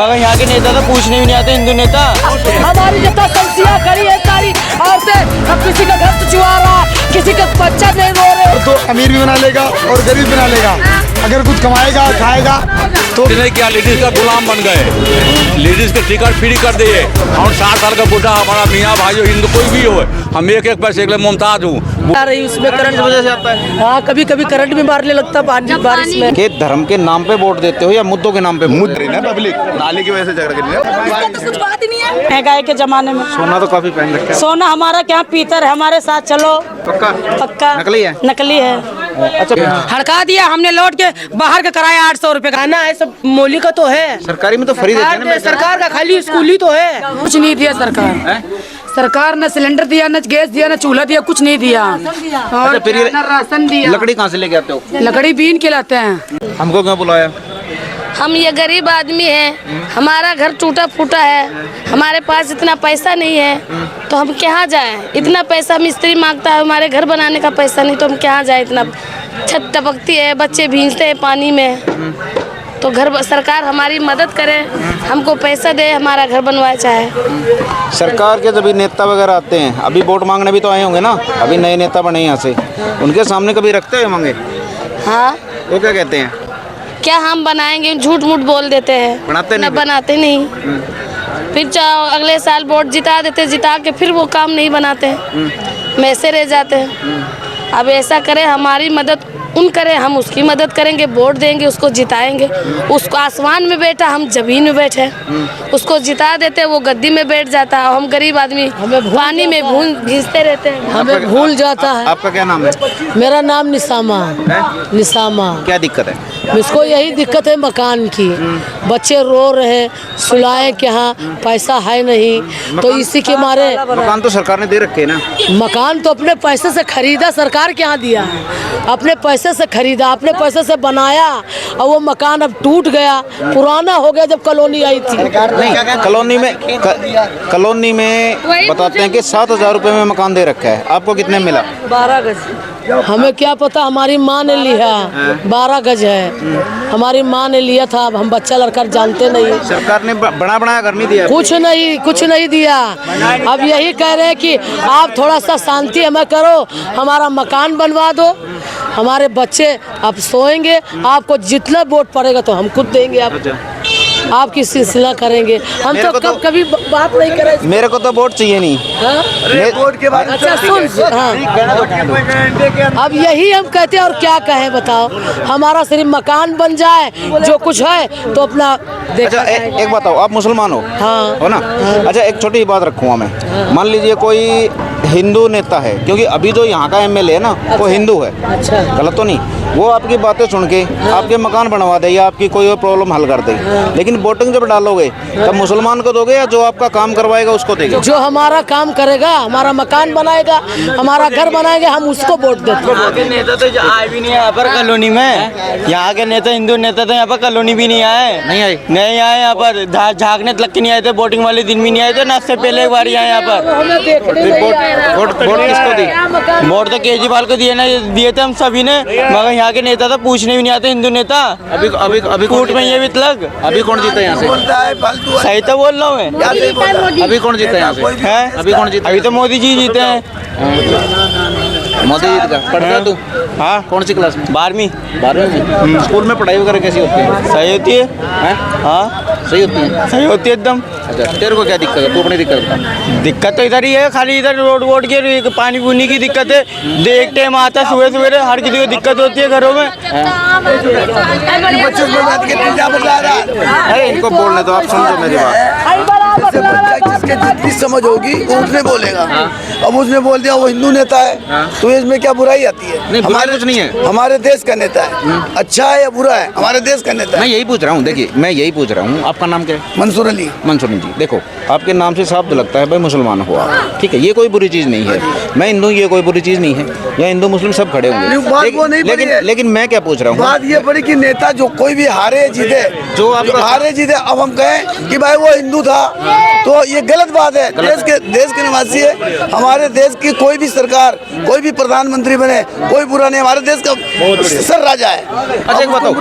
मगर यहाँ के नेता तो पूछने भी नहीं आते हिंदू नेता। हमारी जितना संसिया करी है सारी औरतें, अब किसी का घर चुआ रहा, किसी का बच्चा नहीं रो रहे। तो अमीर भी बना लेगा और गरीब बना लेगा, अगर कुछ कमाएगा खाएगा तो क्या लेडीज का गुलाम बन गए, लेडीज के टिकट फ्री कर दिए। और 60 साल का बूढ़ा हमारा मियाँ भाई हो, हिंदू कोई भी हो, हम एक पैसे के लिए मुमताज हूँ। उसमें करंट की वजह से आता है। हाँ, कभी कभी करंट भी मारने लगता है बारिश में। के धर्म के नाम पे वोट देते हो या मुद्दों के नाम पे? मुद्दे ना पब्लिक नाली की वजह से झगड़ा कर तो कुछ बात ही नहीं है। महंगाई के जमाने में सोना तो काफी पहन रखा है। सोना हमारा क्या पीतर है, हमारे साथ चलो। पक्का नकली है? नकली है। अच्छा, हड़का दिया हमने, लौट के बाहर का कराया 800 रुपए का। ना है सब मौली का तो है, सरकारी में तो फ्री देते हैं ना। सरकार का खाली स्कूली तो है, कुछ नहीं दिया सरकार। सरकार न सिलेंडर दिया, न गैस दिया, न चूल्हा दिया, कुछ नहीं दिया। और फिर ये न राशन दिया। लकड़ी कहाँ से लेके आते हो? लकड़ी बीन के लाते हैं। हमको क्यों बुलाया? हम ये गरीब आदमी हैं, हमारा घर टूटा फूटा है, हमारे पास इतना पैसा नहीं है, तो हम कहाँ जाएं? इतना पैसा मिस्त्री मांगता है, हमारे घर बनाने का पैसा नहीं, तो हम कहाँ जाएं? इतना छत टपकती है, बच्चे भींजते हैं पानी में, तो सरकार हमारी मदद करे, हमको पैसा दे, हमारा घर बनवाए चाहे। सरकार के जब नेता वगैरह आते हैं, अभी वोट मांगने भी तो आए होंगे ना, अभी नए नेता बने यहाँ से, उनके सामने कभी रखते हैं मांगे? हाँ, वो क्या कहते हैं? क्या हम बनाएंगे? झूठ मूठ बोल देते हैं, बनाते नहीं? बनाते नहीं। फिर अगले साल वोट जिता देते, जिता के फिर वो काम नहीं बनाते, वैसे रह जाते हैं। अब ऐसा करें, हमारी मदद उन करें, हम उसकी मदद करेंगे, वोट देंगे, उसको जिताएंगे। उसको आसमान में बैठा, हम जमीन में बैठे, उसको जिता देते, वो गद्दी में बैठ जाता है, हम गरीब आदमी पानी में भींजते रहते हैं, हमें भूल जाता है। आपका क्या नाम है? मेरा नाम निसामा। निसामा। क्या दिक्कत है? मुझको यही दिक्कत है मकान की, बच्चे रो रहे, सुलाए क्या, पैसा है नहीं, तो इसी के मारे। मकान तो सरकार ने दे रखे ना। मकान तो अपने पैसे से खरीदा, सरकार क्या दिया है? अपने पैसे से खरीदा, अपने पैसे से बनाया, और वो मकान अब टूट गया, पुराना हो गया जब कॉलोनी आई थी। नहीं, कॉलोनी में बताते हैं कि 7,000 रुपए में मकान दे रखा है, आपको कितने मिला? 12 गज। हमें क्या पता, हमारी माँ ने लिया, 12 गज है, हमारी माँ ने लिया था, अब हम बच्चा लड़का जानते नहीं। सरकार ने बना घर नहीं दिया? कुछ नहीं दिया। अब यही कह रहे हैं कि आप थोड़ा सा शांति हमें करो, हमारा मकान बनवा दो, हमारे बच्चे अब सोएंगे, आपको जितना वोट पड़ेगा तो हम खुद देंगे, आपकी सिलसिला करेंगे। हम तो कभी बात नहीं करें। मेरे को तो वोट चाहिए नहीं। वोट के बाद अच्छा सुन, हाँ, अब यही हम कहते हैं, और क्या कहें बताओ? हमारा सिर्फ मकान बन जाए, जो कुछ है तो अपना अच्छा, एक बताओ, आप मुसलमान हो? हाँ। हो ना? अच्छा, एक छोटी बात रखूँगा मैं। मान लीजिए कोई हिंदू नेता है, क्योंकि अभी जो यहाँ का एमएलए है ना, वो हिंदू है। अच्छा, गलत तो नहीं? वो आपकी बातें सुन के आपके मकान बनवा दे या आपकी कोई और प्रॉब्लम हल कर दे, लेकिन वोटिंग जब डालोगे तब मुसलमान को दोगे या जो आपका काम करवाएगा उसको देंगे? जो हमारा काम करेगा, हमारा मकान बनाएगा, हमारा घर बनाएगा, हम उसको वोट देते हैं। यहाँ के नेता तो आए भी नहीं है यहाँ पर कॉलोनी में, यहाँ के नेता हिंदू नेता तो यहाँ पर कॉलोनी भी नहीं आए। नहीं आए यहाँ पर, झाँकने तक के नहीं आए थे, वोटिंग वाले दिन भी नहीं आए थे ना, इससे पहले एक बार आए यहाँ पर। वोट किसको दी? वोट तो केजरीवाल को दिए थे हम सभी ने, मगर यहाँ के नेता तो पूछने भी नहीं आते हिंदू नेता। अभी कूट में ये भी तलक। अभी कौन जीता यहाँ से? सही तो बोल रहा हूँ मैं। अभी कौन जीता यहाँ से? हैं? अभी कौन जीता? अभी तो मोदी जी जीते हैं। मोदी जी का पढ़ता तू? हाँ। कौन सी क्लास में? 12वीं। 12वीं में? स्कूल में पढ़ाई वगैरह कैसी होती है? सही होती है। हाँ, सही होती है? सही होती है एकदम। अच्छा, तेरे को क्या दिक्कत है? तू अपनी दिक्कत बता। दिक्कत तो इधर ही है, खाली इधर रोड वोड के पानी पुनी की दिक्कत है। देख टाइम आता सुबह सवेरे, हर किसी को दिक्कत होती है घरों में। अरे इनको बोलने दो, आप समझो मेरी बात। जिसके जितनी समझ होगी वो उसने बोलेगा। अब उसने बोल दिया वो हिंदू नेता है, तो इसमें क्या बुराई आती है? नहीं, हमारे कुछ नहीं है। हमारे देश का नेता है, अच्छा है या बुरा है? हमारे देश का नेता मैं है। यही पूछ रहा हूँ, देखिए मैं यही पूछ रहा हूँ, आपका नाम क्या है? मंसूर अली। मंसूर जी, देखो आपके नाम से साफ लगता है भाई मुसलमान हो आप, ठीक है, ये कोई बुरी चीज़ नहीं है। मैं हिंदू, ये कोई बुरी चीज़ नहीं है, या हिंदू मुस्लिम सब खड़े होंगे। लेकिन मैं क्या पूछ रहा हूँ, बात ये बड़ी कि नेता जो कोई भी हारे जीते, जो आपका हारे जीते, अब हम कहें कि भाई वो हिंदू था तो ये गलत बात है। देश के निवासी है। हमारे देश की कोई भी सरकार, कोई भी प्रधानमंत्री बने, कोई बुरा नहीं, हमारे देश का सर राजा है। अच्छा एक बताओ,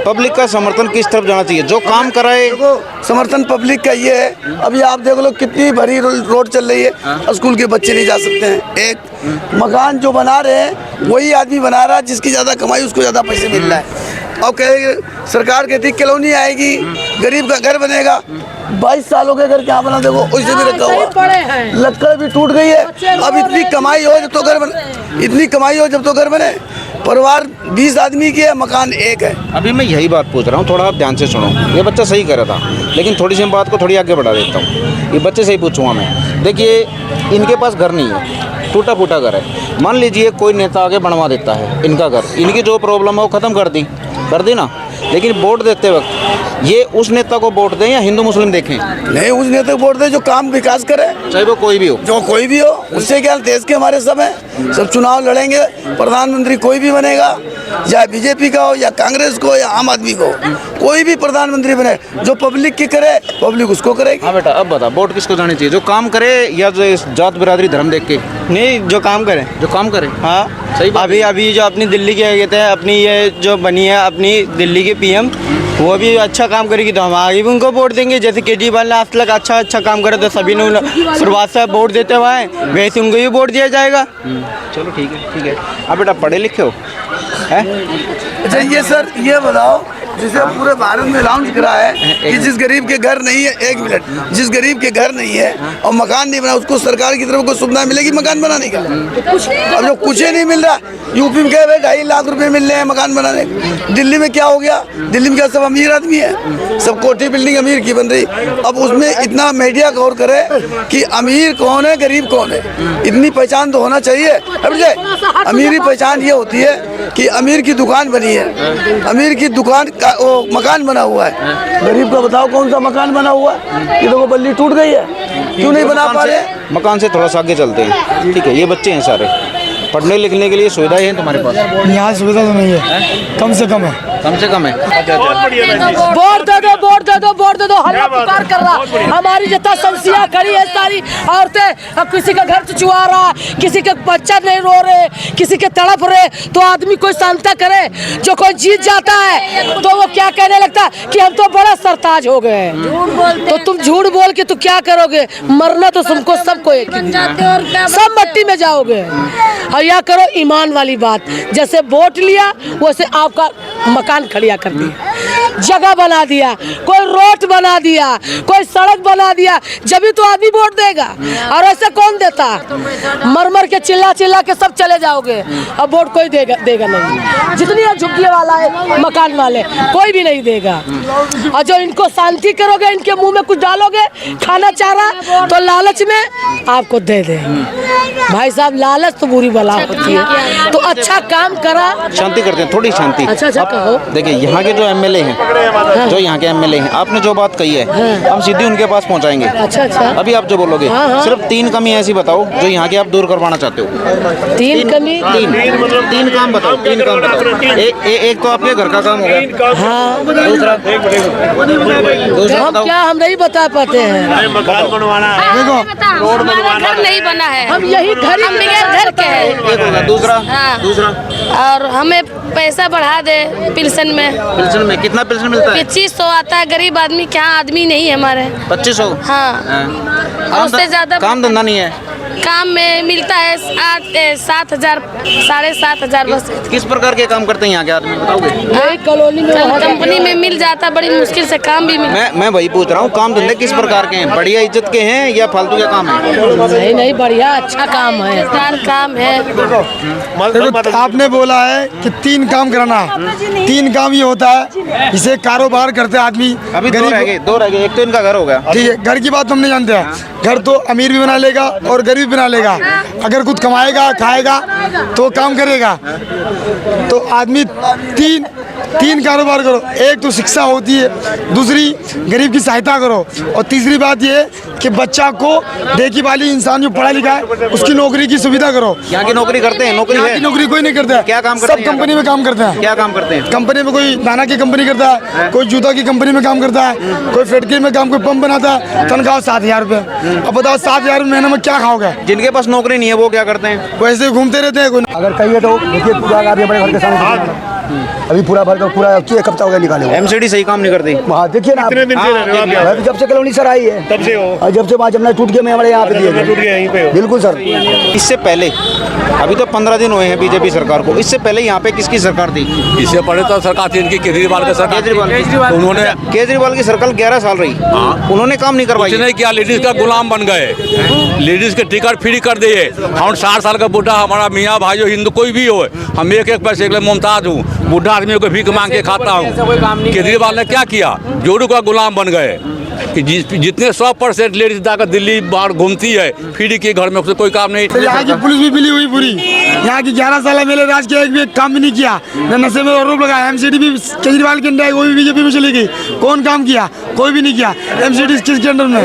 पब्लिक का समर्थन किस तरफ जाना चाहिए? जो काम कराए। देखो समर्थन पब्लिक का ये है, अभी आप देख लो कितनी भरी रोड चल रही है, स्कूल के बच्चे नहीं जा सकते हैं। एक मकान जो बना रहे हैं वही आदमी बना रहा है, जिसकी ज़्यादा कमाई उसको ज़्यादा पैसे मिल रहा है। और कहेंगे सरकार कहती कॉलोनी आएगी, गरीब का घर बनेगा। 22 सालों के घर क्या बना, देखो उसे भी रखा हुआ, लक्कड़ भी टूट गई है। अब इतनी कमाई हो जब तो घर बने, इतनी कमाई हो जब तो घर बने। परिवार 20 आदमी की है, मकान एक है। अभी मैं यही बात पूछ रहा हूँ, थोड़ा आप ध्यान से सुनो। ये बच्चा सही कर रहा था, लेकिन थोड़ी सी बात को थोड़ी आगे बढ़ा देता हूँ। ये बच्चे से ही पूछूंगा मैं। देखिए इनके पास घर नहीं है, टूटा फूटा घर है। मान लीजिए कोई नेता आगे बनवा देता है इनका घर, इनकी जो प्रॉब्लम है वो ख़त्म कर दी ना। लेकिन वोट देते वक्त ये उस नेता को वोट दें या हिंदू मुस्लिम देखें? नहीं, उस नेता को वोट दें जो काम विकास करे, चाहे वो कोई भी हो। जो कोई भी हो, उससे क्या, देश के हमारे सब हैं, सब चुनाव लड़ेंगे। प्रधानमंत्री कोई भी बनेगा, चाहे बीजेपी का हो या कांग्रेस को या आम आदमी को, कोई भी प्रधानमंत्री बने, जो पब्लिक की करे पब्लिक उसको करेगी। हाँ बेटा, अब बता वोट किसको जानी चाहिए? जो काम करे या जो जात बिरादरी धर्म देख के? नहीं, जो काम करे। जो काम करे, हाँ सही बात। अभी जो अपनी दिल्ली की क्या कहते हैं, अपनी ये जो बनी है अपनी दिल्ली की पीएम, वो भी अच्छा काम करेगी तो हम आगे भी उनको वोट देंगे। जैसे केजरीवाल ने आज तक अच्छा काम करे तो सभी ने शुरुआत से वोट देते हुए हैं, वैसे उनको भी वोट दिया जाएगा। चलो ठीक है। अब बेटा पढ़े लिखे हो? अच्छा ये सर ये बताओ, जिसे पूरे भारत में अनाउंस करा है कि जिस गरीब के घर नहीं है, 1 मिनट, जिस गरीब के घर नहीं है और मकान नहीं बना, उसको सरकार की तरफ कोई सुविधा मिलेगी मकान बनाने का? अब जो कुछ ही नहीं मिल रहा, यूपी में कहे 2.5 लाख रुपए मिल रहे हैं मकान बनाने। दिल्ली में क्या हो गया? दिल्ली में क्या सब अमीर आदमी है, सब कोठी बिल्डिंग अमीर की बन रही। अब उसमें इतना मीडिया गौर करे कि अमीर कौन है, गरीब कौन है, इतनी पहचान तो होना चाहिए। अमीरी पहचान ये होती है कि अमीर की दुकान बनी है, अमीर की दुकान का वो मकान बना हुआ है। गरीब का बताओ कौन सा मकान बना हुआ है? ये देखो बल्ली टूट गई है, क्यों नहीं बना पा रहे? मकान से थोड़ा सा आगे चलते हैं, ठीक है। ये बच्चे हैं सारे, पढ़ने लिखने के लिए सुविधाएं हैं तुम्हारे पास? यहाँ सुविधा तो नहीं है, कम से कम है। कम से कम है। वोट दे दो, वोट दे दो, वोट दे दो, हल्ला पुकार कर रहा। हमारी जितना संसिया खड़ी है सारी औरतें, अब किसी का घर चुचुआ रहा, किसी के बच्चा नहीं रो रहे, किसी के तड़प रहे, तो आदमी कोई शांता करे। जो कोई जीत जाता है तो वो क्या कहने लगता है कि हम तो बड़ा सरताज हो गए। तो तुम झूठ बोल के तो क्या करोगे? मरना तो तुमको सबको एक, सब मट्टी में जाओगे। और या करो ईमान वाली बात, जैसे वोट लिया वैसे आपका मकान खड़िया कर दिया, जगह बना दिया, कोई रोड बना दिया, कोई सड़क बना दिया, जब भी तो आदमी वोट देगा। और ऐसे कौन देता? मर मर के चिल्ला चिल्ला के सब चले जाओगे, अब वोट कोई देगा नहीं। जितनी झुग्गी वाला है, मकान वाले, कोई भी नहीं देगा। और जो इनको शांति करोगे, इनके मुंह में कुछ डालोगे, खाना चाह रहा तो लालच में आपको दे दे। भाई साहब लालच तो बुरी बला होती है, तो अच्छा काम करा। शांति करते हैं, थोड़ी शांति। अच्छा कहो। देखिए यहाँ के जो एमएलए हैं, जो यहाँ के एमएलए हैं, आपने जो बात कही है हम सीधी उनके पास पहुँचाएंगे। अच्छा। अभी आप जो बोलोगे सिर्फ 3 कमी ऐसी बताओ जो यहाँ की आप दूर करवाना चाहते हो। 3 कमी? 3 काम बताओ। 3 काम बताओ। एक तो आपके घर का काम हो गया। हाँ। दूसरा हम क्या, हम नहीं बता पाते हैं। मकान बनवाना है, रोड बनवाना, घर नहीं बना है, हम यही घर घर के हैं। एक होगा। दूसरा और हमें पैसा बढ़ा दे पेंशन में कितना पेंशन मिलता है? 2500 आता है। गरीब आदमी क्या, आदमी नहीं है हमारे। 2500? हाँ। और उससे ज्यादा काम धंधा नहीं है। काम में मिलता है 7,000 7,500 बस। किस प्रकार के काम करते हैं यहाँ के आदमी बताओगे? कॉलोनी में कंपनी में मिल जाता, बड़ी मुश्किल से काम भी मिलता। मैं वही पूछ रहा हूँ, काम धंधे किस प्रकार के हैं? बढ़िया इज्जत के हैं या फालतू के काम है? नहीं बढ़िया अच्छा काम है, काम है। देखो आपने बोला है कि 3 काम कराना है। 3 काम ये होता है, इसे कारोबार करते आदमी। अभी 2 रह गए। एक तो इनका घर हो गया, ठीक है। घर की बात हम नहीं जानते हैं, घर तो अमीर भी बना लेगा और गरीब बना लेगा। अगर कुछ कमाएगा खाएगा तो काम करेगा। तो आदमी 3 तीन कारोबार करो। एक तो शिक्षा होती है, दूसरी गरीब की सहायता करो, और तीसरी बात ये कि बच्चा को देखी वाली इंसान जो पढ़ा लिखा है उसकी नौकरी की सुविधा करो। यहाँ की नौकरी करते हैं? नौकरी यहाँ है? की नौकरी कोई नहीं करता है। क्या काम करते सब हैं? कंपनी में काम करते हैं। क्या काम करते हैं? कंपनी में कोई दाना की कंपनी करता है, कोई जूता की कंपनी में काम करता है, कोई फैक्ट्री में काम, कोई पंप बनाता है, तनख्वाह 7,000 रुपये। अब बताओ 7,000 महीने में क्या खाओगे? जिनके पास नौकरी नहीं है वो क्या करते हैं? वो ऐसे घूमते रहते हैं। कोई अगर कहिए तो देखिए पूरा अभी बड़े घर के सामने अभी पूरा भर का पूरा एक हफ्ता हो गया निकाले हुए। एमसीडी सही काम नहीं करती। वहाँ देखिए ना, मैं जब से कॉलोनी सर आई है तब से हो, और जब से वहाँ जमना टूट गया मैं हमारे यहाँ पे दिए गए। बिल्कुल सर। इससे पहले अभी तो 15 दिन हुए हैं बीजेपी सरकार को, इससे पहले यहाँ पे किसकी सरकार थी? इससे पहले तो सरकार थी इनकी केजरीवाल की सरकार। केजरीवाल उन्होंने केजरीवाल की सरकार 11 साल रही, उन्होंने काम नहीं करवाई। कुछ नहीं किया, लेडीज का गुलाम बन गए, लेडीज के टिकट फ्री कर दिए। हम 60 साल का बूढ़ा, हमारा मियाँ भाई हो, हिंदू कोई भी हो, हम एक पैसे के लिए मुमताज हूँ, बूढ़ा आदमी को भीख मांग के खाता हूँ। केजरीवाल ने क्या किया? जोड़ू का गुलाम बन गए कि जितने 100% लेडीज जाकर दिल्ली बाहर घूमती है फ्री के घर में, उससे कोई काम नहीं। तो यहाँ की पुलिस भी मिली हुई पूरी। यहाँ की 11 साल मेरे राज के एक भी काम भी नहीं किया, न नशे में आरोप लगाया। एमसीडी भी केजरीवाल के अंडर है, वो भी बीजेपी में चली गई। कौन काम किया? कोई भी नहीं किया। एमसीडी किसके अंडर में?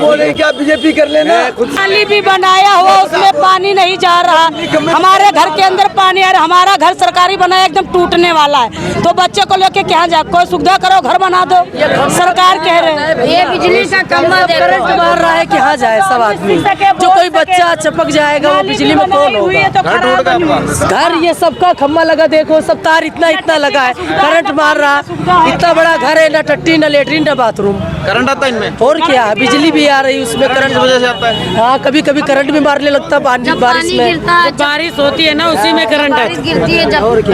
बोले क्या बीजेपी कर लेना। नाली भी बनाया हुआ, उसमें पानी नहीं जा रहा। हमारे घर के अंदर पानी आ रहा। हमारा घर सरकारी बनाया एकदम टूटने वाला है, तो बच्चे को लेके क्या जाए? कोई सुविधा करो, घर बना दो। सरकार कह रहे हैं ये बिजली का खंभा करंट मार रहा है, कहाँ जाए सब आदमी? जो कोई बच्चा चपक जाएगा वो बिजली में कौन होगा? घर टूट गया आपका? घर ये सबका खम्भा लगा, देखो सब तार इतना लगा है, करंट मार रहा। इतना बड़ा घर है, न टट्टी न लेटरिन न बाथरूम। करंट आता है इनमें? और क्या, बिजली भी आ रही उसमें, करंट किस वजह से आता है? हाँ, कभी कभी करंट भी मारने लगता है बारिश में। बारिश होती है ना, उसी में करंट गिरती है।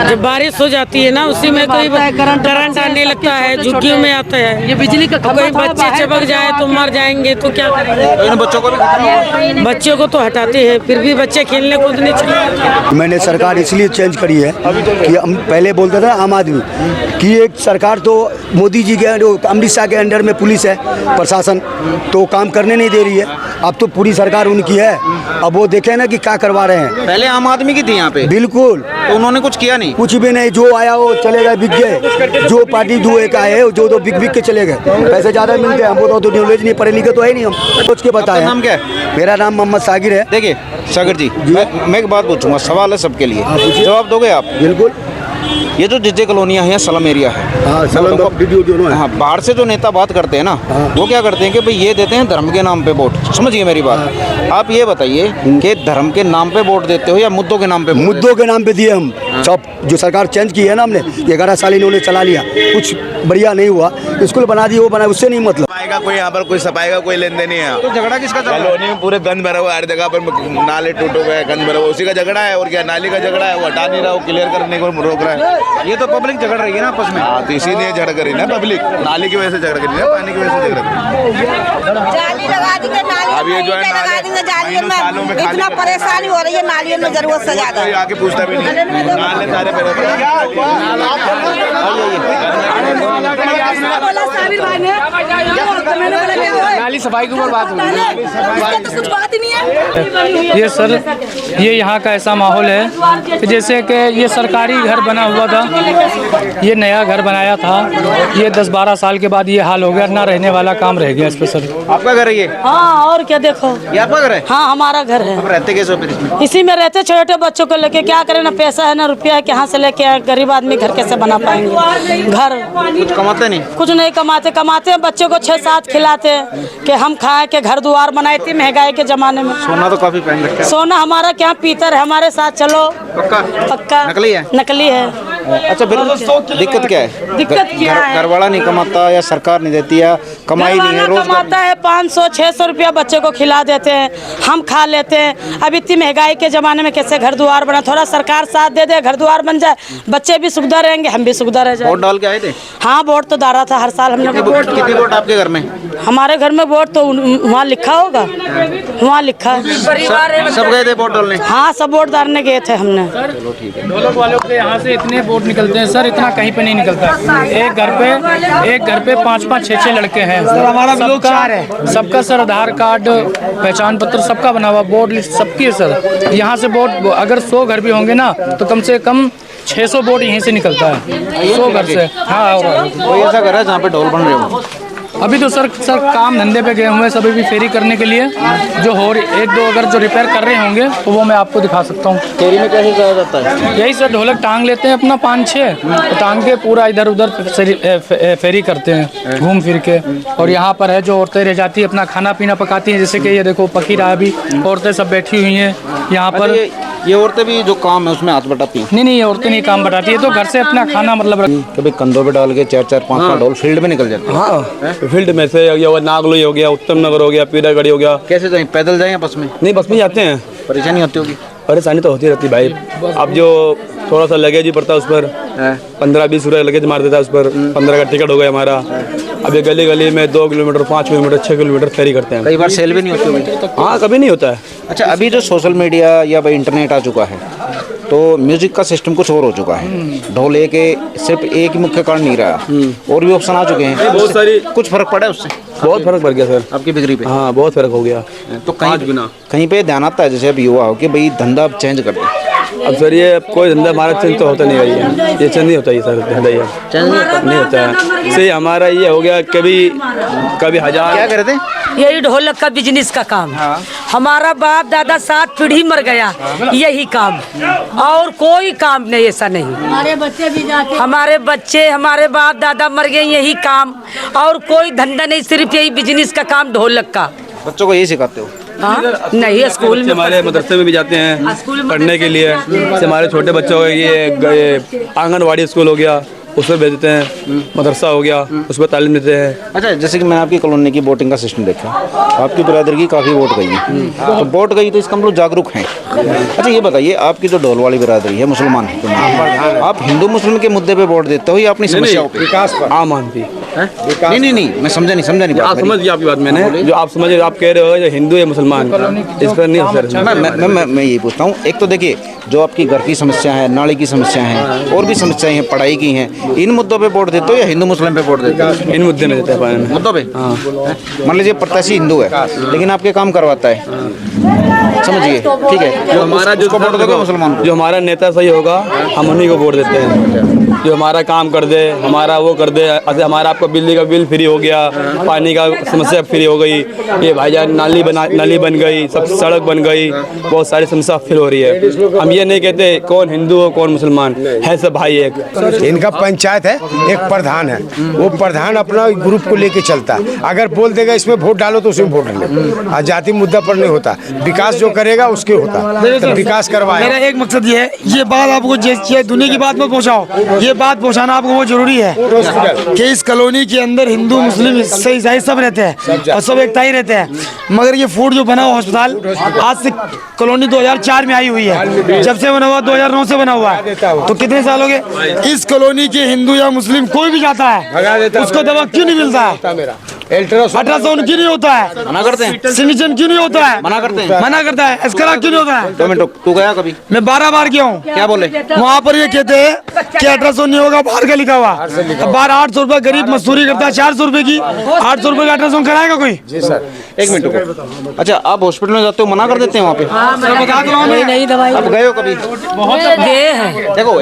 जब बारिश हो जाती है ना, उसी में कोई करंट आने लगता है, झुग्गियों में आता है। ये बिजली का कोई बच्चे चपक जाए तो मर जाएंगे, तो क्या करेंगे? तो इन बच्चों को भी खत्म होगा। बच्चों को तो हटाते हैं, फिर भी बच्चे खेलने कूदने चले। मैंने सरकार इसलिए चेंज करी है कि हम पहले बोलते थे आम आदमी कि एक सरकार तो मोदी जी के अमित शाह के अंडर में पुलिस है, प्रशासन तो काम करने नहीं दे रही है। अब तो पूरी सरकार उनकी है, अब वो देखे ना कि क्या करवा रहे हैं। पहले आम आदमी की थी यहाँ पे, बिल्कुल, तो उन्होंने कुछ किया नहीं। कुछ भी नहीं, जो आया वो चले गए, बिक गए। जो पार्टी दो एक आए जो तो बिक के चले गए, पैसे ज़्यादा मिलते हैं। हमको तो नॉलेज नहीं, पढ़े लिखे तो है नहीं, हम सोच के बताए। नाम क्या है? मेरा नाम मोहम्मद सागिर है। देखिए सागर जी, मैं एक बात पूछूंगा, सवाल है सबके लिए, जवाब दोगे आप? बिल्कुल। ये जो जिज्जे कॉलोनियाँ हैं, स्लम एरिया है, हाँ, बाहर से जो नेता बात करते हैं ना, वो क्या करते हैं कि भाई ये देते हैं धर्म के नाम पे वोट। समझिए मेरी बात। आप ये बताइए कि धर्म के नाम पे वोट देते हो या मुद्दों के नाम पे? मुद्दों के नाम पे दिए हम सब। जो सरकार चेंज की है ना, हमने 11 साल इन्होंने चला लिया, कुछ बढ़िया नहीं हुआ। स्कूल बना दिए, वो बना, उससे नहीं मतलब। सफाई का कोई यहाँ पर कोई सफाई का कोई लेन देन नहीं है। तो झगड़ा किसका चल रहा है? कॉलोनी में पूरे गंद भरा हुआ है, हर जगह पर नाले टूटे हुए हैं, गंद भरा हुआ, उसी का झगड़ा है। और क्या, नाली का झगड़ा है, वो हटा नहीं रहा, वो क्लियर करने को रोक रहा है। ये तो पब्लिक झगड़ रही है ना आपस में। हाँ, तो इसीलिए झगड़ करी ना पब्लिक, नाली की वजह से झगड़ करी ना, पानी की वजह से झगड़ करी। जाली लगा देंगे, अब ये जो है लगा देंगे जालियों सालों में में। इतना परेशानी हो रही है नालियों में, जरूरत से ज्यादा। कोई आके पूछता भी नहीं, नाले सारे नाली सफाई के ऊपर बात हो रही तो कुछ बात ही नहीं है। ये सर, ये यहाँ का ऐसा माहौल है कि जैसे कि ये सरकारी घर बना हुआ था, ये नया घर बनाया था, ये 10-12 साल के बाद ये हाल हो गया, ना रहने वाला काम रह गया इस पे सर। आपका घर है ये? हाँ, और क्या, देखो ये आपका घर है? हाँ, हमारा घर है। आप रहते कैसे हो फिर इसमें? इसी में रहते, छोटे बच्चों को लेके क्या करें, ना पैसा है ना रुपया है, कहाँ से लेके आए? गरीब आदमी घर कैसे बना पाएंगे? घर कुछ कमाते नहीं? कुछ नहीं कमाते हैं, बच्चों को 6-7 खिलाते हैं कि हम खाएं, के घर द्वार बनाए थे महंगाई के जमाने में। सोना तो काफी पहन रखा है। सोना हमारा क्या, पीतर है हमारे साथ। चलो पक्का नकली है? नकली है। अच्छा, फिर दिक्कत क्या है? दिक्कत क्या है? घर वाला नहीं कमाता या सरकार नहीं देती या कमाई नहीं है? रोज कमाता है 500-600 रुपया, बच्चे को खिला देते हैं, हम खा लेते हैं। अब इतनी महंगाई के जमाने में कैसे घर द्वार बना? थोड़ा सरकार साथ दे दे, घर द्वार बन जाए, बच्चे भी सुविधा रहेंगे, हम भी सुविधा रह जाए। वोट डाल के आए थे? हाँ, वोट तो डाला था हर साल हमने। कितनी वोट आपके घर में? हमारे घर में वोट तो वहाँ लिखा होगा, वहाँ लिखा है। सब गए थे वोट डालने? हाँ, सब वोट डालने गए थे हमने। ढोलक वालों के यहाँ से इतने वोट निकलते हैं सर, इतना कहीं पे नहीं निकलता। एक घर पे 5-5, 6-6 लड़के हैं। हैं। हमारा भी लोग चार है। सबका सर आधार कार्ड, पहचान पत्र सबका बना हुआ, बोर्ड लिस्ट सबकी है सर। यहाँ से बोर्ड अगर 100 घर भी होंगे ना तो कम से कम 600 बोर्ड यहीं से निकलता है, 100 घर से। हाँ, कोई ऐसा घर है जहाँ पे ढोल बन रहे हो? अभी तो सर काम धंधे पे गए हुए हैं सभी भी फेरी करने के लिए। जो हो एक दो अगर जो रिपेयर कर रहे होंगे तो वो मैं आपको दिखा सकता हूँ। फेरी में कैसे जाया जाता है? यही सर ढोलक टांग लेते हैं अपना 5-6, टांग के पूरा इधर उधर फेरी करते हैं घूम फिर के। और यहाँ पर है जो औरतें रह जाती है अपना खाना पीना पकाती हैं, जैसे कि ये देखो पकी रहा अभी औरतें सब बैठी हुई हैं यहाँ पर। ये औरतें भी जो काम है उसमें हाथ बटाती हैं? नहीं, ये औरतें नहीं काम बटाती है, तो घर से अपना खाना मतलब कभी कंधों पे डाल के 4-4-5 ढोल फील्ड में निकल जाते हैं। हाँ, फील्ड में से नागलोई हो गया, उत्तम नगर हो गया, पीरागढ़ी हो गया। कैसे जाएं? पैदल जाएं या बस में? नहीं, बस में जाते हैं। परेशानी होती होगी? परेशानी तो होती रहती भाई। अब जो थोड़ा सा लगेज ही पड़ता है उस पर 15-20 रुपये लगेज मार देता है उस पर। 15 का टिकट हो गया हमारा। अब ये गली गली में 2 किलोमीटर, 5 किलोमीटर, 6 किलोमीटर फेरी करते हैं। कई बार सेल भी नहीं होती होगी? हाँ, कभी नहीं होता है। अच्छा, अभी जो सोशल मीडिया या भाई इंटरनेट आ चुका है तो म्यूजिक का सिस्टम कुछ और हो चुका है। ढोल सिर्फ एक ही मुख्य कारण नहीं रहा, और भी ऑप्शन आ चुके हैं। बहुत सारी कुछ फर्क पड़ा है उससे? बहुत फर्क पड़ गया सर आपकी बिक्री पे? हाँ, बहुत फर्क हो गया। तो कहीं पे ध्यान आता है जैसे अब युवा हो कि भाई धंधा अब चेंज कर दे? अब सर ये कोई धंधा हमारा चेंज तो होता नहीं भाई, ये चेंज नहीं होता ये सर धंधा, ये चेंज नहीं होता है। सही हमारा ये हो गया कभी 1000। क्या करते? यही ढोलक का बिजनेस का काम। हमारा बाप दादा 7 पीढ़ी मर गया यही काम, और कोई काम नहीं, ऐसा नहीं। हमारे बच्चे भी जाते, हमारे बाप दादा मर गए यही काम, और कोई धंधा नहीं, सिर्फ यही बिजनेस का काम ढोलक का। बच्चों को यही सिखाते हो? नहीं, स्कूल में हमारे मदरसे में भी जाते हैं पढ़ने के लिए। हमारे छोटे बच्चों को ये आंगनवाड़ी स्कूल हो गया उसमें भेज देते हैं, मदरसा हो गया उसमें तालीम देते हैं। अच्छा, जैसे कि मैंने आपकी कॉलोनी की वोटिंग का सिस्टम देखा, आपकी बिरादरी की काफ़ी वोट गई है, तो वोट गई तो इसका हम लोग जागरूक हैं। अच्छा, ये बताइए आपकी जो ढोल वाली बिरादरी है मुसलमान है, आप हिंदू मुस्लिम के मुद्दे पे वोट देते हो या अपनी समस्याओं पे? विकास पर आम आदमी। नहीं, मैं समझा नहीं आप समझ गए आपकी बात। मैंने जो आप समझ आप कह रहे हो जो हिंदू या मुसलमान, इस पर नहीं सर। मैं यही पूछता हूँ, एक तो देखिए जो आपकी घर की समस्या है, नाली की समस्या है, और भी समस्याएं हैं, पढ़ाई की हैं, इन मुद्दों पे वोट देते हो या हिंदू मुस्लिम पे वोट देते हो? इन मुद्दे में देते हैं। मुद्दों पे? मान लीजिए प्रत्याशी हिंदू है लेकिन आपके काम करवाता है, समझिए, ठीक है, जो हमारा जो हमारा नेता सही होगा हम उन्हीं को वोट देते हैं। जो हमारा काम कर दे, हमारा वो कर दे, हमारा आपका बिजली का बिल फ्री हो गया, पानी का समस्या फ्री हो गई, ये भाईजान नाली बन गई, सब सड़क बन गई, बहुत सारी समस्या फिर हो रही है। हम ये नहीं कहते कौन हिंदू हो कौन मुसलमान है, सब भाई एक। इनका पंचायत है, एक प्रधान है, वो प्रधान अपना ग्रुप को लेके चलता है। अगर बोल देगा इसमें वोट डालो तो उसमें वोट ले, जाति मुद्दा पर नहीं होता। विकास जो करेगा उसके होता, तो विकास करवाए। मेरा एक मकसद ये है, ये बात आपको दुनिया की बात में पहुँचाओ, ये बात पहुँचाना आपको बहुत जरूरी है कि इस कॉलोनी के अंदर हिंदू मुस्लिम ईसाई सब रहते हैं और सब एकता ही रहते हैं। मगर ये फूड जो बना हुआ अस्पताल आज से कॉलोनी 2004 में आई हुई है, जब से बना हुआ 2009 से बना हुआ है, तो कितने साल हो गए? इस कॉलोनी के हिंदू या मुस्लिम कोई भी जाता है उसको दवा क्यों नहीं मिलता है? अल्ट्रासाउंड क्यों नहीं होता है? मना करते हैं। सिग्नेचर क्यों नहीं होता है? मना करते हैं। मना करता है। एस्करा क्यों नहीं होता है? 2 मिनट, तू गया कभी? मैं 12 बार गया हूँ। क्या बोले वहाँ पर? ये कहते हैं कि अल्ट्रासाउंड नहीं होगा, बाहर का लिखा हुआ। बाहर 800 रुपए गरीब मजदूरी करता है, 400 रुपए की, 800 रुपए का अल्ट्रासाउंड कराएगा कोई? जी सर, 1 मिनट रुको। अच्छा, आप हॉस्पिटल में जाते हो, मना कर देते हैं वहाँ पे? नहीं दवाई आप गए हो कभी? देखो,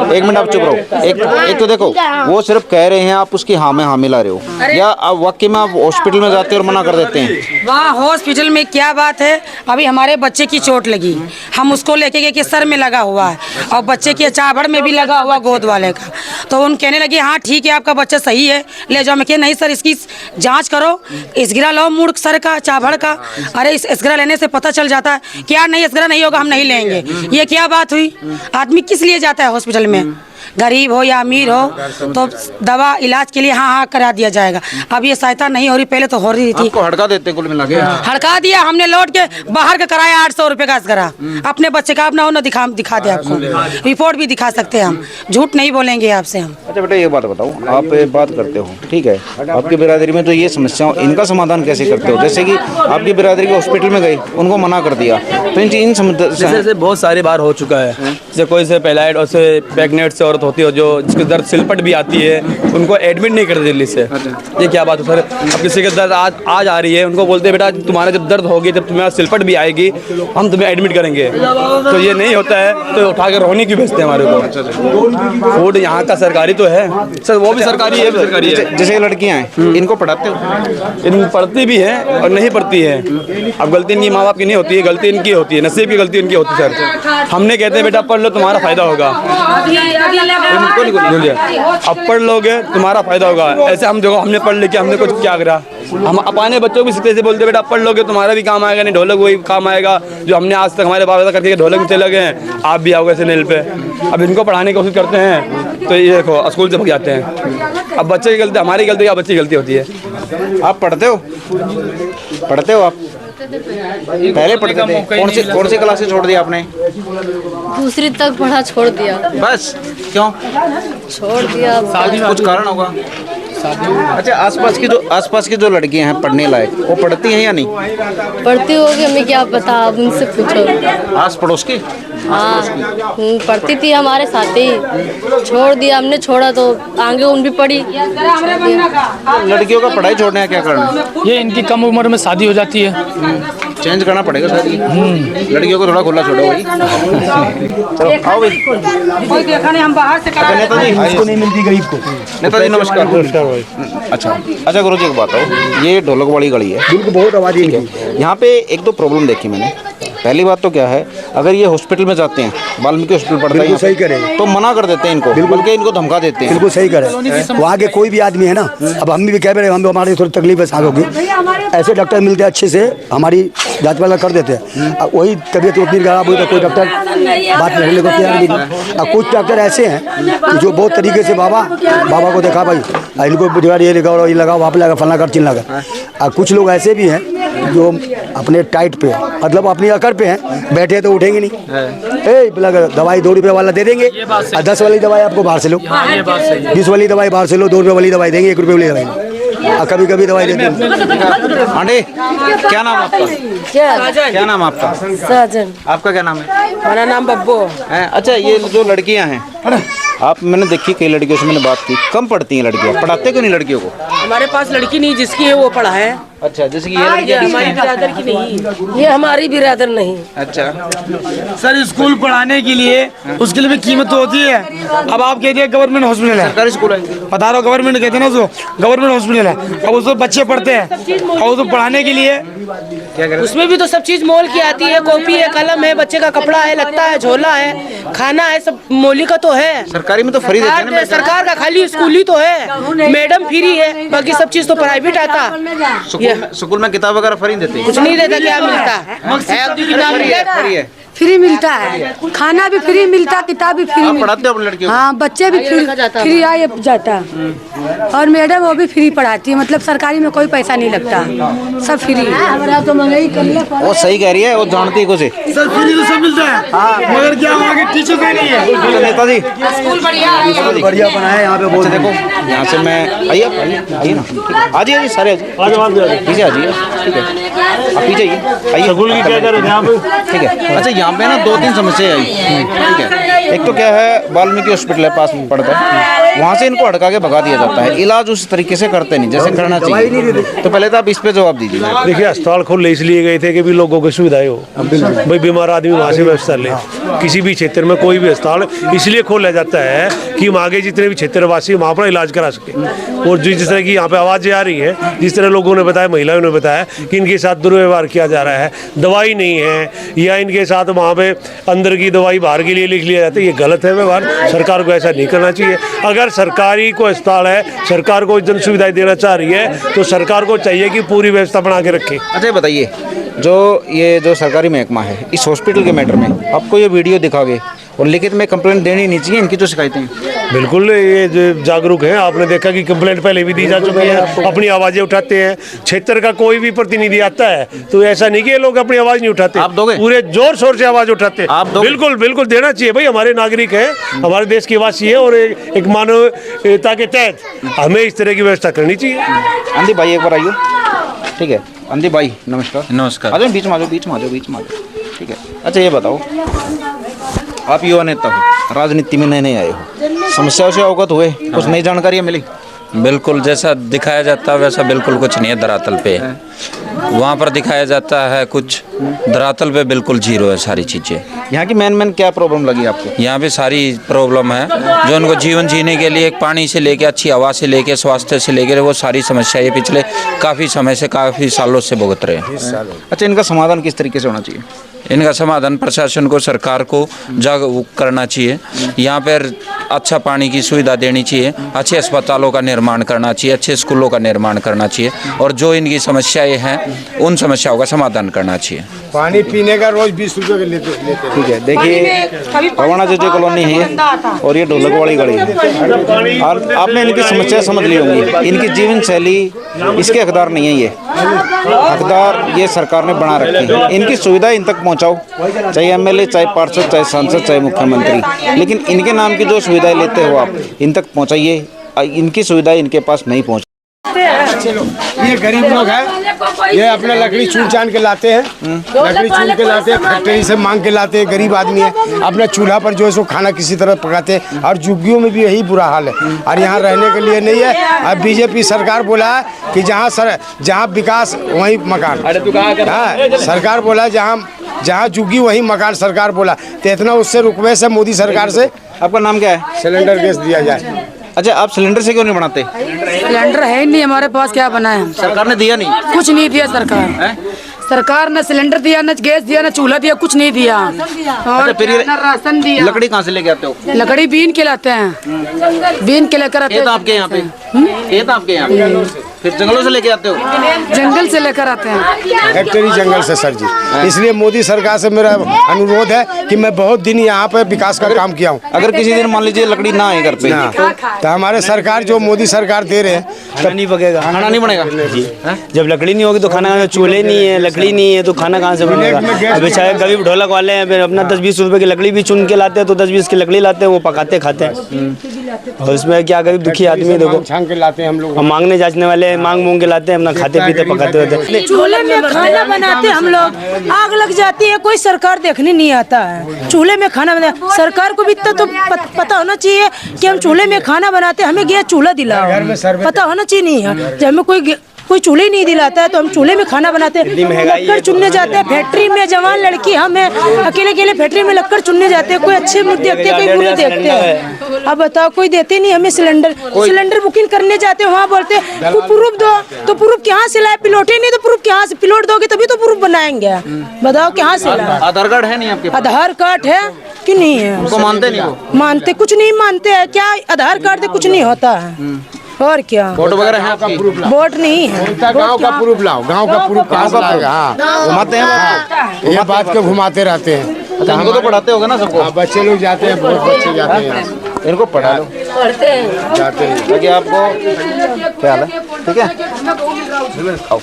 एक मिनट आप चुप रहो। एक तो देखो, वो सिर्फ कह रहे हैं, आप उसकी हाँ में हाँ मिला रहे हो, या आप वाकई में आप हॉस्पिटल में जाते हो और मना कर देते हैं? वहाँ हॉस्पिटल में क्या बात है, अभी हमारे बच्चे की चोट लगी, हम उसको लेके गए कि सर में लगा हुआ है और बच्चे के चाभड़ में भी लगा हुआ गोद वाले का, तो उन कहने लगे हाँ ठीक है आपका बच्चा सही है ले जाओ। मैं कह नहीं सर, इसकी जांच करो, इसगिरा लो मूड सर का चाभड़ का। अरे इस इसगिरा लेने से पता चल जाता है क्या नहीं, इसगिरा नहीं होगा हम नहीं लेंगे। ये क्या बात हुई? आदमी किस लिए जाता है हॉस्पिटल में? गरीब हो या अमीर हो तो दवा इलाज के लिए हाँ हाँ करा दिया जाएगा। अब ये सहायता नहीं हो रही, पहले तो हो रही थी। आपको हड़का देते कुल मिला के? हड़का दिया हमने, लौट के बाहर का कराया 800 रुपये का असगरा अपने बच्चे का। अपना ना दिखा दे आपको, रिपोर्ट भी दिखा सकते हैं हम, झूठ नहीं बोलेंगे आपसे हम। अच्छा बेटा, ये बात बताओ, आप बात करते हो ठीक है, आपकी बिरादरी में तो ये समस्या, इनका समाधान कैसे करते हो? जैसे कि आपकी बिरादरी के हॉस्पिटल में गए, उनको मना कर दिया, तो इन जैसे बहुत सारी बार हो चुका है। जैसे कोई से पैलाइड और से प्रेग्नेंट से औरत औरत होती है जो जिसके दर्द सिलपट भी आती है, उनको एडमिट नहीं करते जल्दी से। ये क्या बात है सर? अब किसी के दर्द आज आ रही है, उनको बोलते हैं बेटा तुम्हारा जब दर्द होगी, जब तुम्हारा सिलपट भी आएगी, हम तुम्हें एडमिट करेंगे। तो ये नहीं होता है तो उठा कर रोनी क्यों भेजते हैं हमारे को? फूड यहाँ का सरकारी तो है सर, वो भी सरकारी है, सरकारी है। जैसे लड़कियाँ हैं, इनको पढ़ाते हो? इन पढ़ती भी है और नहीं पढ़ती है। अब गलती इनकी माँ बाप की नहीं होती है, गलती इनकी होती है, नसीब की गलती इनकी होती है सर। हमने कहते हैं बेटा पढ़ लो तुम्हारा फायदा होगा, अब पढ़ लोगे तुम्हारा फायदा होगा। ऐसे हम जो हमने पढ़ लिया, हमने कुछ क्या करा? हम अपने बच्चों को सीधे से बोलते बेटा पढ़ लोगे तुम्हारा भी काम आएगा, नहीं ढोलक वही काम आएगा जो हमने आज तक हमारे बाबा करके ढोलक में चले गए हैं, आप भी आओगे ऐसे नेल पे। अब इनको पढ़ाने की कोशिश करते हैं तो ये देखो स्कूल से भाग जाते हैं। अब बच्चे की गलती, हमारी गलती या बच्चे की गलती होती है। आप पढ़ते हो? पढ़ते हो आप? पहले पढ़ते थे? कौन सी क्लास से छोड़ दिया आपने? दूसरी तक पढ़ा छोड़ दिया। बस क्यों छोड़ दिया? कुछ कारण होगा। अच्छा, आसपास की जो लड़कियां हैं पढ़ने लायक, वो पढ़ती हैं या नहीं? पढ़ती होगी, हमें क्या पता, अब उनसे पूछो। आस पड़ोस की? हाँ, पढ़ती थी हमारे साथ ही, छोड़ दिया हमने। छोड़ा तो आगे उन भी पढ़ी। लड़कियों का पढ़ाई छोड़ने का क्या कारण? ये इनकी कम उम्र में शादी हो जाती है। चेंज करना पड़ेगा शादी। लड़कियों को थोड़ा खुला छोड़ो भाई। चलो आओ भाई। कोई देखा नहीं, हम बाहर से करा रहे हैं। इसको नहीं मिलती गरीब को। नेताजी नमस्कार। अच्छा गुरु जी एक बात हो, ये ढोलक वाली गली है, बिल्कुल बहुत आबादी है। यहाँ पे एक दो प्रॉब्लम देखी मैंने। पहली बात तो क्या है, अगर ये हॉस्पिटल में जाते हैं, वाल्मीकि हॉस्पिटल पड़ता है, सही करे तो मना कर देते हैं इनको, बल्कि इनको धमका देते हैं। बिल्कुल सही करे। वहाँ के कोई भी आदमी है ना, अब हम भी कह रहे हैं, हम हमारी थोड़ी तकलीफ है सांसों की, ऐसे डॉक्टर मिलते हैं अच्छे से, हमारी जांच वाला कर देते हैं। अब वही तबीयत उतनी खराब हुई तो कोई डॉक्टर बात करने को तैयार भी नहीं। अब कुछ डॉक्टर ऐसे हैं जो बहुत तरीके से बाबा को देखा भाई, इनको बुधवार ये लगाओ, ये लगाओ, वहाँ पे लगा, फलना कर, चिन लगा। और कुछ लोग ऐसे भी हैं जो अपने टाइट पे, मतलब अपनी अकड़ पे हैं, बैठे तो उठेंगे नहीं। दवाई 2 रुपये वाला दे देंगे, 10 वाली दवाई आपको बाहर से लो, 20 वाली दवाई बाहर से लो, 2 रुपये वाली दवाई देंगे, 1 रुपये वाली दवाई, कभी कभी दवाई देते हैं। आंटी क्या नाम आपका? क्या नाम आपका? साजन। आपका क्या नाम है? हमारा नाम बब्बू है। अच्छा, ये जो लड़कियां हैं, आप मैंने देखी कई लड़कियों से मैंने बात की, कम पढ़ती हैं लड़कियां, पढ़ाते क्यों नहीं लड़कियों को? हमारे पास लड़की नहीं, जिसकी है वो पढ़ा है। अच्छा, जैसे कि ये लड़कियां हमारी बिरादर की नहीं, ये हमारी बिरादर नहीं। अच्छा सर, स्कूल पढ़ाने के लिए उसके लिए भी कीमत तो होती है। अब आप कहते हैं गवर्नमेंट हॉस्पिटल है, सरकारी स्कूल है, बता रहा हूँ, गवर्नमेंट कहते हैं ना, उसको गवर्नमेंट हॉस्पिटल है। अब उसमें बच्चे पढ़ते हैं और उसको पढ़ाने के लिए क्या करें? उसमें भी तो सब चीज मोल की आती है, कॉपी है, कलम है, बच्चे का कपड़ा है, लगता है, झोला है, खाना है, सब मोली का तो है। सरकारी में तो फ्री देते हैं ना। सरकार का खाली स्कूल ही तो है, मैडम फ्री है, बाकी सब चीज तो प्राइवेट आता। स्कूल में किताब वगैरह फ्री देते हैं? कुछ नहीं देता, क्या मिलता है? फ्री है। फ्री मिलता है, खाना भी फ्री मिलता है, किताब भी फ्री। आप पढ़ाते हो अपने लड़कियों को? हाँ, बच्चे भी फ्री आए जाता है, और मैडम वो भी फ्री पढ़ाती है, मतलब सरकारी में कोई पैसा नहीं लगता, सब फ्री है। तो महंगाई कर ले। वो सही कह रही है, वो जानती है कुछ। सर फ्री तो सब मिलता है, मगर क्या वहाँ के टीचर का नहीं है। नेताजी स्कूल बढ़िया बना है यहाँ पे। बहुत देखो यहाँ से मैं आइए ना, आ जाइए सारे, पीछे आ जाइए, ठीक है, आप पीछे आइए। स्कूल की क्या करें यहाँ पे? ठीक है। अच्छा, यहाँ पे ना 2-3 समस्या आई, ठीक है। एक तो क्या है, वाल्मीकि हॉस्पिटल है पास में पड़ता है, वहाँ से इनको हटका के भगा दिया जाता है, इलाज उस तरीके से करते नहीं जैसे करना चाहिए। तो पहले तो आप इस पे जवाब दीजिए। देखिए, अस्पताल खोले इसलिए गए थे कि भी लोगों को सुविधाएं हो, भाई बीमार आदमी वहाँ से व्यवस्था ले। किसी भी क्षेत्र में कोई भी अस्पताल इसलिए खोला जाता है कि हम आगे जितने भी क्षेत्रवासी वहाँ पर इलाज करा सके। और जिस तरह की यहाँ पे आवाज़ें आ रही हैं, जिस तरह लोगों ने बताया, महिलाओं ने बताया कि इनके साथ दुर्व्यवहार किया जा रहा है, दवाई नहीं है, या इनके साथ वहाँ पे अंदर की दवाई बाहर के लिए लिख लिया जाता है, ये गलत है व्यवहार। सरकार को ऐसा नहीं करना चाहिए। अगर सरकारी को अस्पताल है, सरकार को जन सुविधाएं देना चाह रही है, तो सरकार को चाहिए कि पूरी व्यवस्था बना के रखे। अच्छा बताइए, जो सरकारी महकमा है, इस हॉस्पिटल के मैटर में आपको ये वीडियो दिखाओगे और लिखित में कंप्लेंट देनी नहीं चाहिए इनकी जो शिकायतें? बिल्कुल, ये जो जागरूक हैं, आपने देखा कि कंप्लेंट पहले भी दी जा चुकी है, अपनी आवाज़ें उठाते हैं। क्षेत्र का कोई भी प्रतिनिधि आता है तो ऐसा नहीं कि ये लोग अपनी आवाज़ नहीं उठाते, आप दोगे? पूरे जोर शोर से आवाज़ उठाते हैं। आप दोगे? बिल्कुल बिल्कुल देना चाहिए भाई, हमारे नागरिक हैं, हमारे देश के वासी है, और एक मानवता के तहत हमें इस तरह की व्यवस्था करनी चाहिए। अंधी भाई एक बार आइए, ठीक है। अंधी भाई नमस्कार। नमस्कार। आ जाओ, बीच में आ जाओ, बीच में आ जाओ, बीच में आ जाओ, ठीक है। अच्छा ये बताओ, आप युवा नेता हो, राजनीति में नए नए आए हो, समस्याओं से अवगत हुए, कुछ नई जानकारियाँ मिली? बिल्कुल जैसा दिखाया जाता है वैसा बिल्कुल कुछ नहीं है धरातल पे। वहाँ पर दिखाया जाता है कुछ, धरातल पे बिल्कुल जीरो है सारी चीज़ें। यहाँ की मेन क्या प्रॉब्लम लगी आपको? यहाँ पे सारी प्रॉब्लम है जो उनको जीवन जीने के लिए पानी से लेके, अच्छी हवा से लेके, स्वास्थ्य से लेके, वो सारी समस्या ये पिछले काफ़ी समय से, काफ़ी सालों से भुगत रहे हैं। अच्छा, इनका समाधान किस तरीके से होना चाहिए? इनका समाधान प्रशासन को, सरकार को जागरूक करना चाहिए। यहाँ पर अच्छा पानी की सुविधा देनी चाहिए, अच्छे अस्पतालों का निर्माण करना चाहिए, अच्छे स्कूलों का निर्माण करना चाहिए और जो इनकी समस्याएं हैं उन समस्याओं का समाधान करना चाहिए। पानी पीने का रोज 20 रुपये का लेते। ठीक है, देखिए रवाना जो कॉलोनी है और ये ढोलक वाली गली है और आपने इनकी समस्या समझ ली होंगी। इनकी जीवन शैली इसके हकदार नहीं है, ये हकदार ये सरकार ने बना रखी है। इनकी सुविधा इन तक पहुंचाओ, चाहे एमएलए, चाहे पार्षद, चाहे सांसद, चाहे मुख्यमंत्री, लेकिन इनके नाम की जो सुविधाएं लेते हो आप इन तक पहुंचाइए। इनकी सुविधाएं इनके पास नहीं पहुंच। ये गरीब लोग हैं, ये अपना लकड़ी चून चान के लाते हैं, लकड़ी चून के लाते हैं, फैक्ट्री से मांग के लाते हैं। गरीब आदमी है, अपना चूल्हा पर जो है सो खाना किसी तरह पकाते हैं और झुग्गियों में भी यही बुरा हाल है और यहाँ रहने के लिए नहीं है। अब बीजेपी सरकार बोला है कि जहाँ विकास वहीं मकान। हाँ, सरकार बोला जहाँ झुग्गी वहीं मकान, सरकार बोला तो इतना उससे रुकवे से मोदी सरकार से। आपका नाम क्या है? सिलेंडर गैस दिया जाए। अच्छा, आप सिलेंडर से क्यों नहीं बनाते? सिलेंडर है नहीं हमारे पास, क्या बनाए? सरकार ने दिया नहीं? कुछ नहीं दिया सरकार। सरकार ने सिलेंडर दिया, न गैस दिया, न चूल्हा दिया, कुछ नहीं दिया। और फिर न राशन दिया। लकड़ी कहाँ से लेके आते हो? लकड़ी बीन के लाते हैं, बीन के लेकर आते हैं। ये तो आपके यहाँ पे, ये तो आपके यहाँ पे, फिर जंगलों से लेके आते हो? जंगल से लेकर आते हैं, फैक्ट्री जंगल से सर जी। इसलिए मोदी सरकार से मेरा अनुरोध है कि मैं बहुत दिन यहाँ पे विकास का काम किया हूँ। अगर किसी दिन मान लीजिए लकड़ी ना आए घर पे तो हमारे सरकार जो मोदी सरकार दे रहे हैं तब नहीं बनेगा, खाना नहीं बनेगा। जब लकड़ी नहीं होगी तो खाना, चूल्हे नहीं है, लकड़ी नहीं है तो खाना कहाँ से बनेगा? अभी चाहे कभी ढोलक वाले हैं, फिर अपना 10-20 रुपए की लकड़ी भी चुन के लाते हैं, तो 10-20 की लकड़ी लाते हैं, वो पकाते खाते हैं। और इसमें क्या गरीब दुखी आदमी देखो, छांग के लाते हैं हम लोग, मांगने जांचने वाले मांग मूंग के लाते हैं, अपना खाते पीते पकाते होते। चूल्हे में खाना बनाते हम लोग, आग लग जाती है, कोई सरकार देखने नहीं आता है। चूल्हे में खाना बनाते, सरकार को भी इतना तो पता होना चाहिए कि हम चूल्हे में खाना बनाते, हमें गैस चूल्हा दिलाओ, पता होना चाहिए। नहीं है जब हमें कोई चूल्हे नहीं दिलाता है तो हम चूल्हे में खाना बनाते हैं, लक्कड़ चुनने जाते हैं फैक्ट्री में। जवान लड़की हम अकेले फैक्ट्री में लक्कड़ चुनने जाते हैं, कोई अच्छे मुद्दे देखते हैं, कोई बुरे देखते हैं। अब बताओ, कोई देते नहीं हमें सिलेंडर बुकिंग करने जाते हैं, वहाँ बोलते हैं प्रूफ दो, तो प्रूफ कहाँ से लाए? पिलोटे नहीं तो प्रूफ कहाँ से? पिलोट दोगे तभी तो प्रूफ बनाएंगे। बताओ कहाँ से लाए? आधार कार्ड है नहीं आपके पास? आधार कार्ड है कि नहीं है? उनको मानते नहीं? मानते कुछ नहीं मानते हैं क्या? आधार कार्ड से कुछ नहीं होता है और क्या? वोट वगैरह है आपकी? वोट नहीं है। गांव का प्रूफ लाओ, गांव का प्रूफ कहाँ से लाएगा? हाँ, घुमाते हैं, ये बात को घुमाते रहते हैं। अच्छा, इनको तो पढ़ाते होगा ना सबको? बच्चे लोग जाते हैं, बहुत बच्चे जाते हैं, इनको पढ़ा लो, जाते हैं ताकि आपको क्या हाल है? ठीक है, आओ।